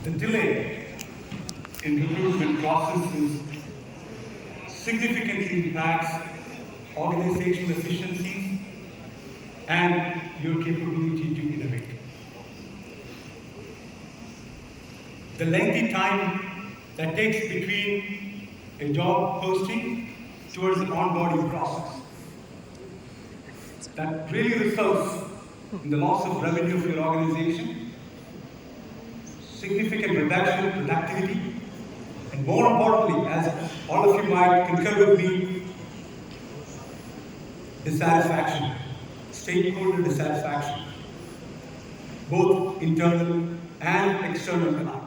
The delay in recruitment processes significantly impacts organizational efficiencies and your capability to innovate. The lengthy time that takes between a job posting towards the onboarding process that really results in the loss of revenue for your organization, significant reduction in productivity, and more importantly, as all of you might concur with me, dissatisfaction, stakeholder dissatisfaction, both internal and external alike.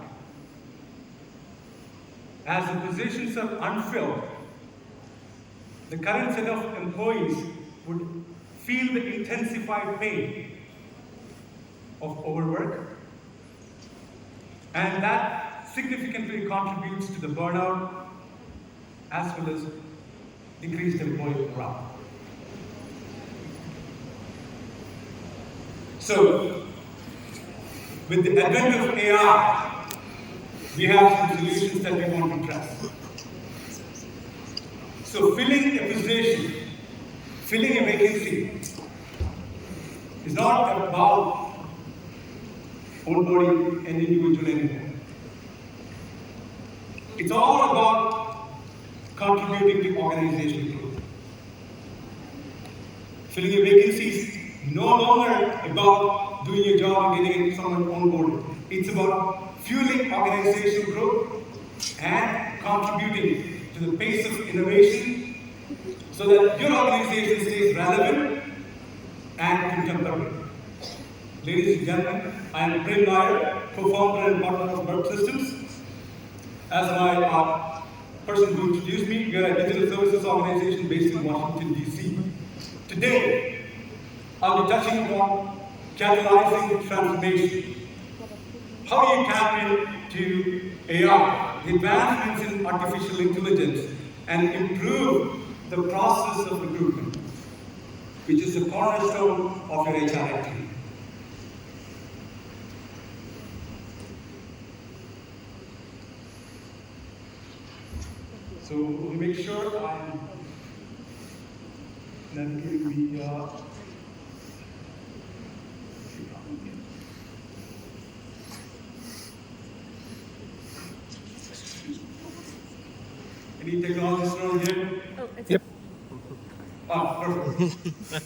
As the positions are unfilled, the current set of employees would feel the intensified pain of overwork, and that significantly contributes to the burnout as well as decreased employee morale. So, with the advent of AI, we have some solutions that we want to address. So, filling a position, filling a vacancy, is not about onboarding an individual anymore. It's all about contributing to organizational growth. Filling a vacancy is no longer about doing your job and getting someone onboarded. It's about fueling organizational growth and contributing to the pace of innovation so that your organization stays relevant and contemporary. Ladies and gentlemen, I am Prem Nair, co-founder and partner of MERP Systems. As my person who introduced me, we are a digital services organization based in Washington, D.C. Today, I'll be touching upon catalyzing transformation. How do you tap into AI, the advancements in artificial intelligence, and improve the process of recruitment, which is the cornerstone of your HR activity. So we'll make sure I'm navigating the any technologists around here? Yep. Perfect.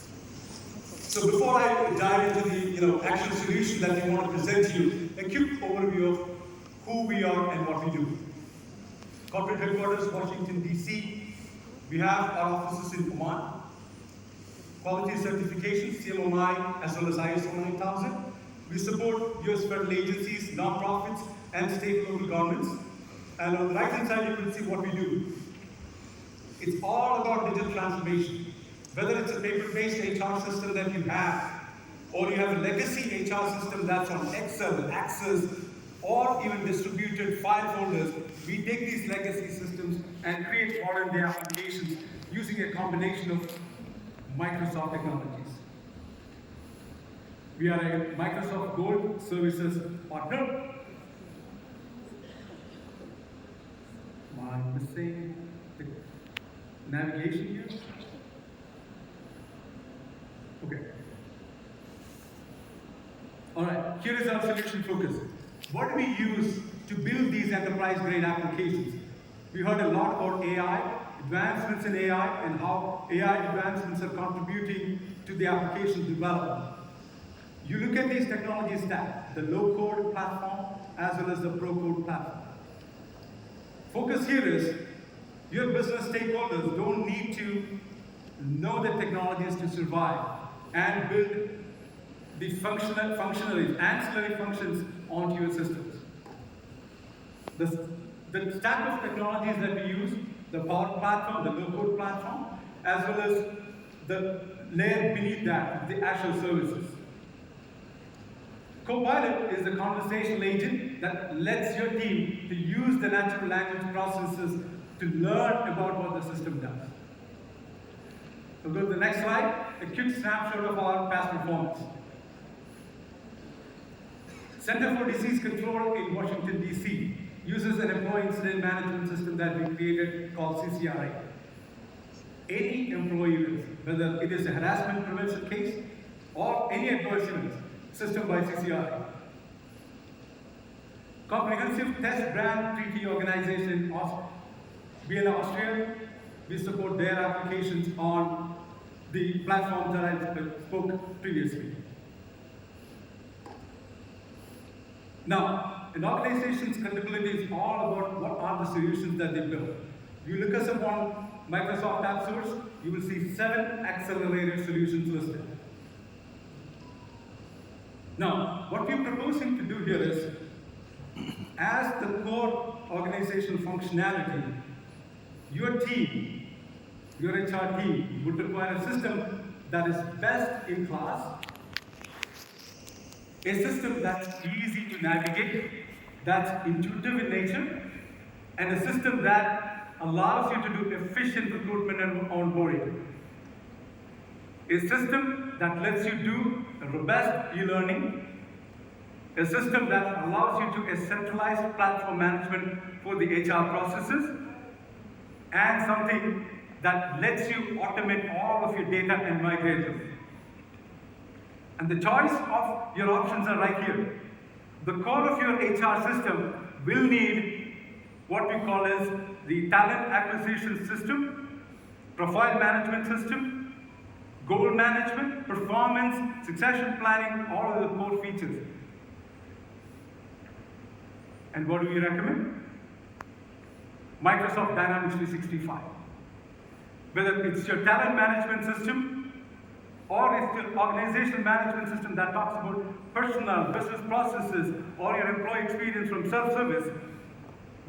So before I dive into the actual solution that we want to present to you, a quick overview of who we are and what we do. Corporate headquarters, Washington, D.C. We have our offices in Oman. Quality certifications, CMMI, as well as ISO 9000. We support U.S. federal agencies, nonprofits, and state and local governments. And on the right-hand side, you can see what we do. It's all about digital transformation. Whether it's a paper-based HR system that you have, or you have a legacy HR system that's on Excel, Access, or even distributed file folders, we take these legacy systems and create modern-day applications using a combination of Microsoft technologies. We are a Microsoft Gold Services partner. Am I missing the navigation here? Okay. All right, here is our solution focus. What do we use to build these enterprise-grade applications? We heard a lot about AI, advancements in AI, and how AI advancements are contributing to the application development. You look at these technology stack, the low-code platform as well as the pro-code platform. Focus here is, your business stakeholders don't need to know the technologies to survive and build the functionaries, ancillary functions onto your systems. The stack of technologies that we use, the Power Platform, the low-code platform, as well as the layer beneath that, the Azure services. Copilot is the conversational agent that lets your team to use the natural language processes to learn about what the system does. So go to the next slide, a quick snapshot of our past performance. Center for Disease Control in Washington, D.C. uses an employee incident management system that we created called CCRI. Any employee, whether it is a harassment prevention case or any adverse events, system by CCRI. Comprehensive Test Brand Treaty Organization, Vienna, Austria, we support their applications on the platform that I spoke previously. Now, an organization's credibility is all about what are the solutions that they build. If you look us up on Microsoft App Source, you will see 7 accelerated solutions listed. Now, what we're proposing to do here is, as the core organizational functionality, your team, your HR team, would require a system that is best in class, a system that's easy to navigate, that's intuitive in nature, and a system that allows you to do efficient recruitment and onboarding. A system that lets you do robust e-learning, a system that allows you to a centralized platform management for the HR processes, and something that lets you automate all of your data and migrate them. And the choice of your options are right here. The core of your HR system will need what we call as the talent acquisition system, profile management system, goal management, performance, succession planning, all of the core features. And what do we recommend? Microsoft Dynamics 365. Whether it's your talent management system, or it's your organizational management system that talks about personal, business processes, or your employee experience from self-service,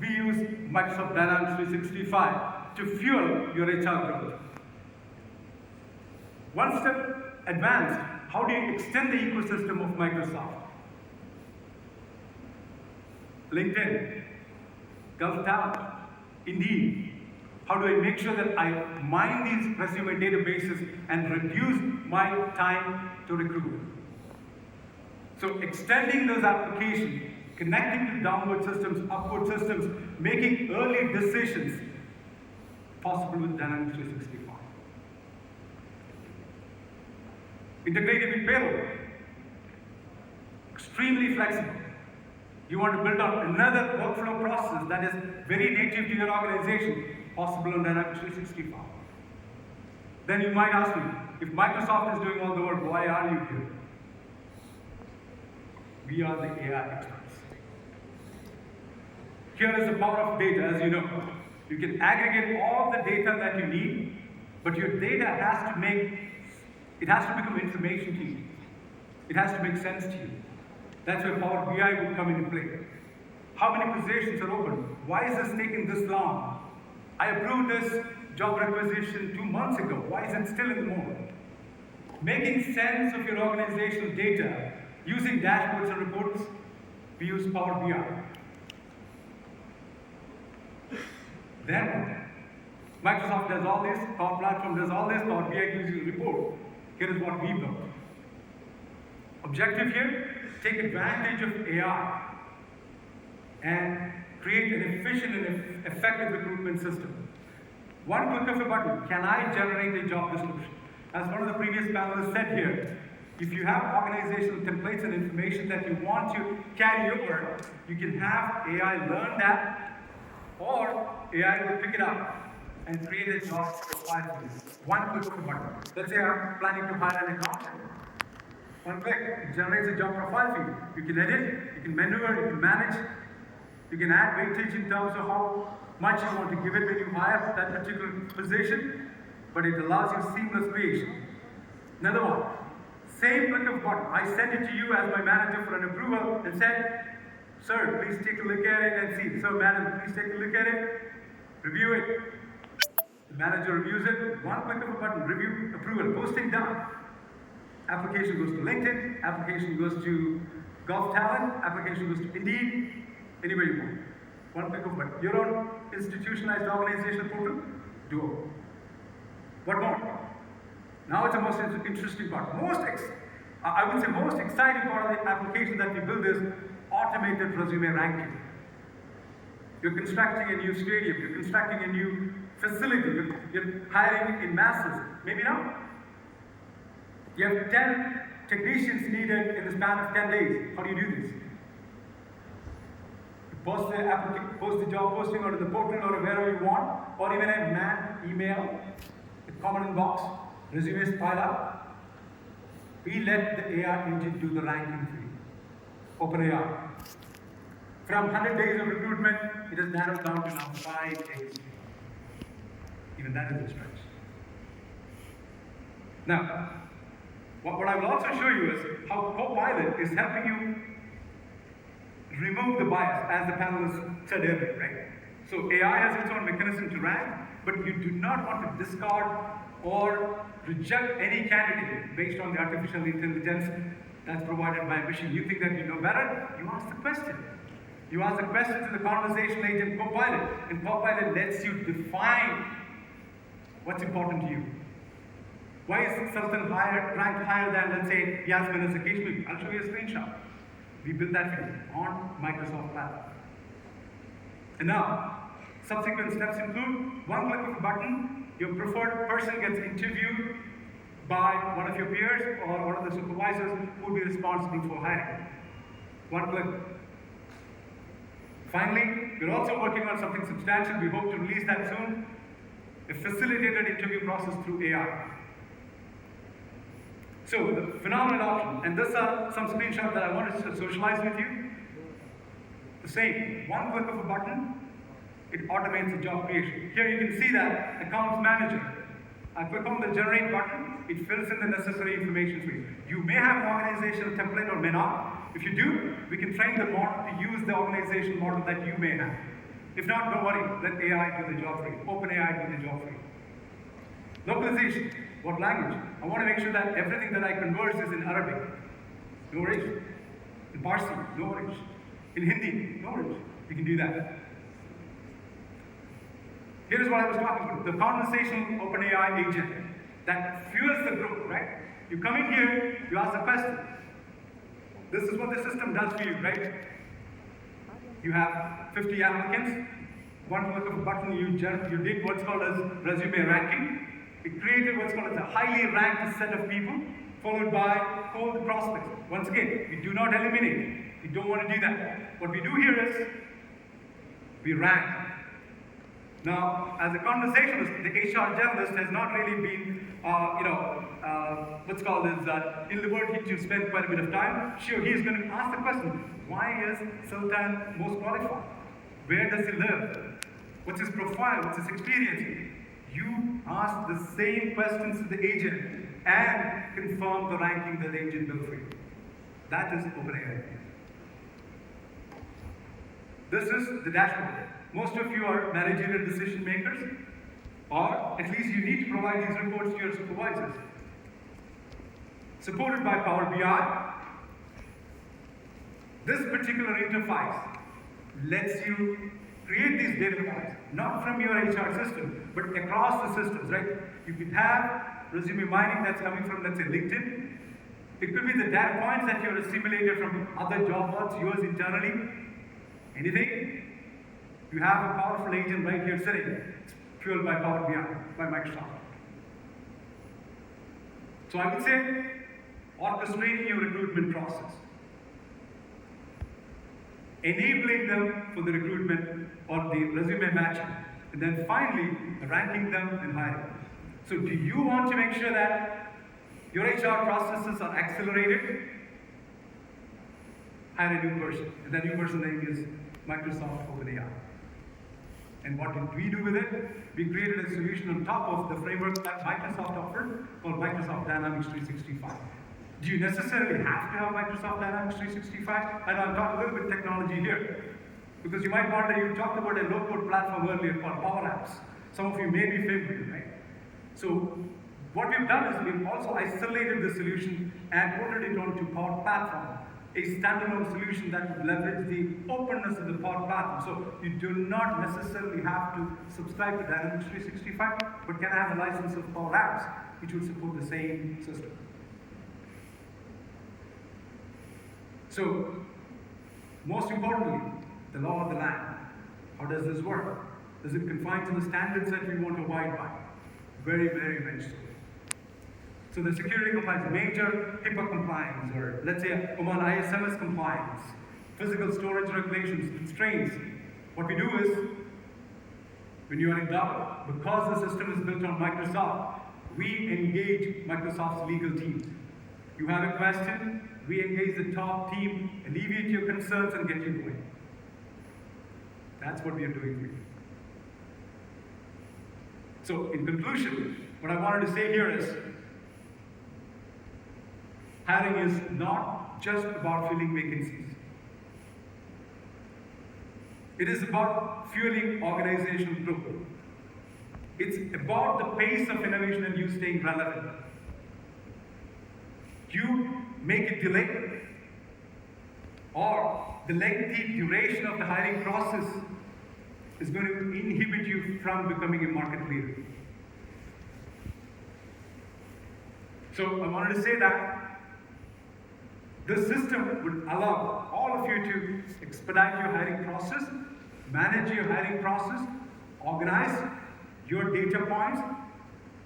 we use Microsoft Dynamics 365 to fuel your HR growth. One step advanced, how do you extend the ecosystem of Microsoft? LinkedIn, Gulf Talent, Indeed. How do I make sure that I mine these resume databases and reduce my time to recruit? So extending those applications, connecting to downward systems, upward systems, making early decisions possible with Dynamics 365. Integrated with payroll, extremely flexible. You want to build out another workflow process that is very native to your organization, possible on Dynamics 365. Then you might ask me, if Microsoft is doing all the work, why are you here? We are the AI experts. Here is the power of data, as you know. You can aggregate all the data that you need, but your data has to become information to you. It has to make sense to you. That's where Power BI would come into play. How many positions are open? Why is this taking this long? I approved this job requisition 2 months ago. Why is it still in the moment? Making sense of your organizational data using dashboards and reports, we use Power BI. Then, Microsoft does all this, Power Platform does all this, Power BI gives you a report. Here is what we built. Objective here, take advantage of AI and create an efficient and effective recruitment system. One click of a button, can I generate a job description? As one of the previous panelists said here, if you have organizational templates and information that you want to carry over, you can have AI learn that, or AI will pick it up and create a job profile for you. One click of a button. Let's say I'm planning to hire an accountant. One click, it generates a job profile for you. You can edit, you can maneuver, you can manage, you can add weightage in terms of how much you want to give it when you hire that particular position, but it allows you seamless creation. Another one, same click of button. I sent it to you as my manager for an approval and said, sir, please take a look at it and see. So, madam, please take a look at it, review it. The manager reviews it, one click of a button, review, approval, posting done. Application goes to LinkedIn, application goes to Gulf Talent, application goes to Indeed, anywhere you want. One click of a button. Your own institutionalized organizational portal, do it. What more? Now it's the most interesting part. I would say most exciting part of the application that we build is automated resume ranking. You're constructing a new stadium, you're constructing a new facility, you're hiring in masses. Maybe not. You have 10 technicians needed in the span of 10 days. How do you do this? You post the job posting onto the portal or wherever you want, or even a manned email with common inbox, resumes pile up. We let the AI engine do the ranking for you. OpenAI. From 100 days of recruitment, it has narrowed down to now 5 days. Even that is a stretch. Now, what I will also show you is how Copilot is helping you remove the bias, as the panelists said earlier, right? So AI has its own mechanism to rank, but you do not want to discard or reject any candidate based on the artificial intelligence that's provided by a machine. You think that you know better, you ask the question. You ask the question to the conversation agent Copilot, and Copilot lets you define what's important to you. Why is something ranked higher than, let's say, Yasmin as a case maybe? I'll show you a screenshot. We built that for you on Microsoft platform. And now, subsequent steps include one click of a button, your preferred person gets interviewed by one of your peers or one of the supervisors who will be responsible for hiring. One click. Finally, we're also working on something substantial. We hope to release that soon. A facilitated interview process through AI. So, the phenomenal option, and these are some screenshots that I wanted to socialize with you. The same, one click of a button, it automates the job creation. Here you can see that accounts manager. I click on the generate button, it fills in the necessary information for you. You may have an organizational template or may not. If you do, we can train the model to use the organizational model that you may have. If not, don't worry, let AI do the job for you. OpenAI do the job for you. Localization, what language? I want to make sure that everything that I converse is in Arabic. No worries. In Parsi, no worries. In Hindi, no worries. You can do that. Here's what I was talking about, the conversational OpenAI agent that fuels the growth, right? You come in here, you ask a question. This is what the system does for you, right? You have 50 applicants, one click of a button, you did what's called as resume ranking. It created what's called as a highly ranked set of people, followed by cold prospects. Once again, we do not eliminate. We don't want to do that. What we do here is, we rank. Now, as a conversationalist, the HR generalist has not really been, what's called as in liberty to spend quite a bit of time. Sure, he is going to ask the question, why is Sultan most qualified? Where does he live? What's his profile? What's his experience? You ask the same questions to the agent and confirm the ranking that the agent built for you. That is OpenAI. This is the dashboard. Most of you are managerial decision makers, or at least you need to provide these reports to your supervisors. Supported by Power BI, this particular interface lets you create these data points, not from your HR system, but across the systems, right? You could have resume mining that's coming from, let's say, LinkedIn. It could be the data points that you have assimilated from other job boards, yours internally. Anything. You have a powerful agent right here sitting. It's fueled by Power BI, by Microsoft. So I would say, orchestrating your recruitment process. Enabling them for the recruitment or the resume matching. And then finally, ranking them and hiring. So do you want to make sure that your HR processes are accelerated? Hire a new person. And that new person name is Microsoft OpenAI. And what did we do with it? We created a solution on top of the framework that Microsoft offered called Microsoft Dynamics 365. Do you necessarily have to have Microsoft Dynamics 365? And I'll talk a little bit technology here. Because you might wonder, you talked about a low-code platform earlier called Power Apps. Some of you may be familiar, right? So what we've done is we've also isolated the solution and ported it onto Power Platform, a standalone solution that would leverage the openness of the Power Platform. So you do not necessarily have to subscribe to Dynamics 365, but can have a license of Power Apps, which will support the same system. So, most importantly, the law of the land. How does this work? Is it confined to the standards that we want to abide by? Very, very much so. So the security compliance, major HIPAA compliance, or let's say Oman ISMS compliance, physical storage regulations, constraints. What we do is, when you are in doubt, because the system is built on Microsoft, we engage Microsoft's legal team. You have a question, we engage the top team, alleviate your concerns, and get you going. That's what we are doing for you. So, in conclusion, what I wanted to say here is, hiring is not just about filling vacancies. It is about fueling organizational growth. It's about the pace of innovation and you staying relevant. You make it delayed, or the lengthy duration of the hiring process is going to inhibit you from becoming a market leader. So I wanted to say that this system would allow all of you to expedite your hiring process, manage your hiring process, organize your data points,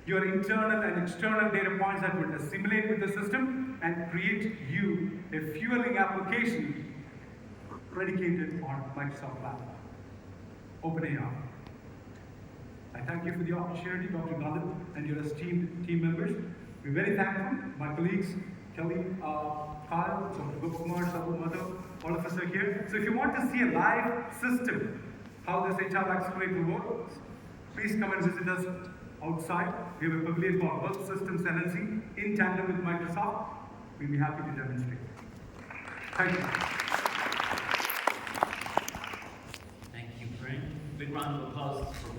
your internal and external data points that would assimilate with the system and create you a fueling application predicated on Microsoft platform, OpenAI. I thank you for the opportunity, Dr. Galit, and your esteemed team members. We're very thankful. My colleagues, Kelly, Kyle, Dr. Gopkumar, Sabu Madhav, all of us are here. So if you want to see a live system, how this HR accelerator works, please come and visit us outside. We have a pavilion called Work Systems LLC in tandem with Microsoft. We'll be happy to demonstrate. Thank you. Thank you, Prem. Big round of applause for